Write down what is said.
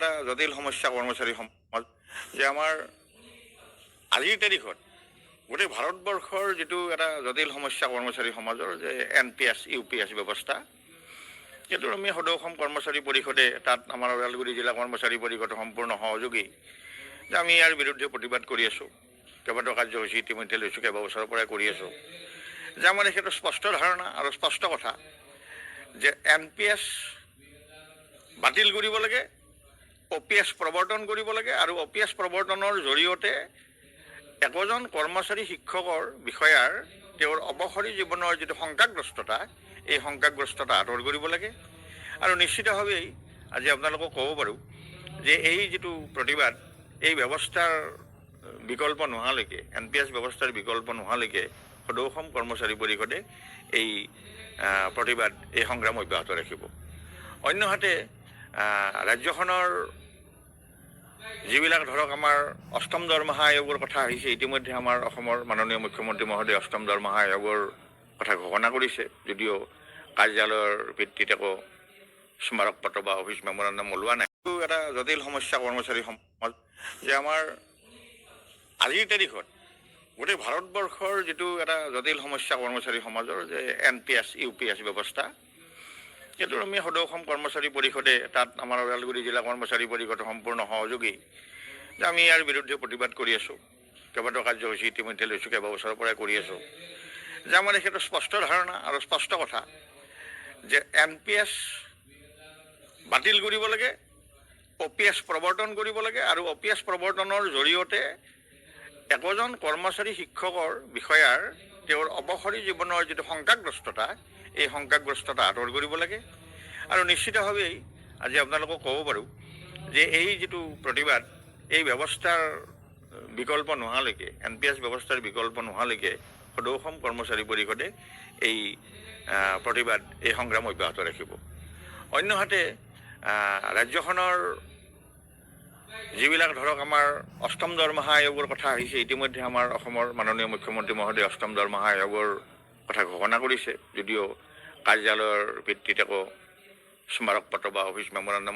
এটা জটিল সমস্যা কৰ্মচাৰী সমাজ যে আমাৰ আজিৰ তাৰিখত গোটেই ভাৰতবৰ্ষৰ যিটো এটা জটিল সমস্যা কৰ্মচাৰী সমাজৰ যে NPS UPS ব্যৱস্থা, সেইটো আমি সদৌ অসম কৰ্মচাৰী পৰিষদে তাত আমাৰ ওদালগুৰি জিলা কৰ্মচাৰী পৰিষদৰ সম্পূৰ্ণ সহযোগী যে আমি ইয়াৰ বিৰুদ্ধে প্ৰতিবাদ কৰি আছোঁ। কেইবাটাও কাৰ্যসূচী ইতিমধ্যে লৈছোঁ, কেইবাবছৰৰ পৰাই কৰি আছোঁ যে আমাৰ সেইটো স্পষ্ট ধাৰণা আৰু স্পষ্ট কথা যে NPS বাতিল কৰিব লাগে, OPS প্ৰৱৰ্তন কৰিব লাগে আৰু OPS প্ৰৱৰ্তনৰ জৰিয়তে একোজন কৰ্মচাৰী শিক্ষকৰ বিষয়াৰ তেওঁৰ অৱসৰী জীৱনৰ যিটো শংকাগ্ৰস্ততা, এই শংকাগ্ৰস্ততা আঁতৰ কৰিব লাগে। আৰু নিশ্চিতভাৱেই আজি আপোনালোকক ক'ব পাৰোঁ যে এই যিটো প্ৰতিবাদ, এই ব্যৱস্থাৰ বিকল্প নোহোৱালৈকে, NPS ব্যৱস্থাৰ বিকল্প নোহোৱালৈকে সদৌ অসম কৰ্মচাৰী পৰিষদে এই প্ৰতিবাদ, এই সংগ্ৰাম অব্যাহত ৰাখিব। অন্যহাতে ৰাজ্যখনৰ যিবিলাক ধৰক আমাৰ অষ্টম দৰমহা আয়োগৰ কথা আহিছে, ইতিমধ্যে আমাৰ অসমৰ মাননীয় মুখ্যমন্ত্ৰী মহোদয়ে অষ্টম দৰমহা আয়োগৰ কথা ঘোষণা কৰিছে, যদিও কাৰ্যালয়ৰ ভিত্তিত একো স্মাৰক পত্ৰ বা অফিচ মেমৰেণ্ডাম ওলোৱা নাই। এইটো এটা জটিল সমস্যা কৰ্মচাৰী সমাজ যে আমাৰ আজিৰ তাৰিখত গোটেই ভাৰতবৰ্ষৰ যিটো এটা জটিল সমস্যা কৰ্মচাৰী সমাজৰ যে NPS UPS ব্যৱস্থা, সেইটো আমি সদৌ অসম কৰ্মচাৰী পৰিষদে তাত আমাৰ ওদালগুৰি জিলা কৰ্মচাৰী পৰিষদৰ সম্পূৰ্ণ সহযোগী যে আমি ইয়াৰ বিৰুদ্ধে প্ৰতিবাদ কৰি আছোঁ। কেইবাটাও কাৰ্যসূচী ইতিমধ্যে লৈছোঁ, কেইবাবছৰৰ পৰাই কৰি আছোঁ যে আমাৰ সেইটো স্পষ্ট ধাৰণা আৰু স্পষ্ট কথা যে NPS বাতিল কৰিব লাগে, OPS প্ৰৱৰ্তন কৰিব লাগে আৰু OPS প্ৰৱৰ্তনৰ জৰিয়তে একোজন কৰ্মচাৰী শিক্ষকৰ বিষয়াৰ তেওঁৰ অৱসৰী জীৱনৰ যিটো শংকাগ্ৰস্ততা, এই শংকাগ্ৰস্ততা আঁতৰ কৰিব লাগে। আৰু নিশ্চিতভাৱেই আজি আপোনালোকক ক'ব পাৰোঁ যে এই যিটো প্ৰতিবাদ, এই ব্যৱস্থাৰ বিকল্প নোহোৱালৈকে, NPS ব্যৱস্থাৰ বিকল্প নোহোৱালৈকে সদৌ অসম কৰ্মচাৰী পৰিষদে এই প্ৰতিবাদ, এই সংগ্ৰাম অব্যাহত ৰাখিব। অন্যহাতে ৰাজ্যখনৰ যিবিলাক ধৰক আমাৰ অষ্টম দৰমহা আয়োগৰ কথা আহিছে, ইতিমধ্যে আমাৰ অসমৰ মাননীয় মুখ্যমন্ত্ৰী মহোদয়ে অষ্টম দৰমহা আয়োগৰ কথা ঘোষণা কৰিছে, যদিও কাৰ্যালয়ৰ ভিত্তিত একো স্মাৰক পত্ৰ বা অফিচ মেমৰেণ্ডাম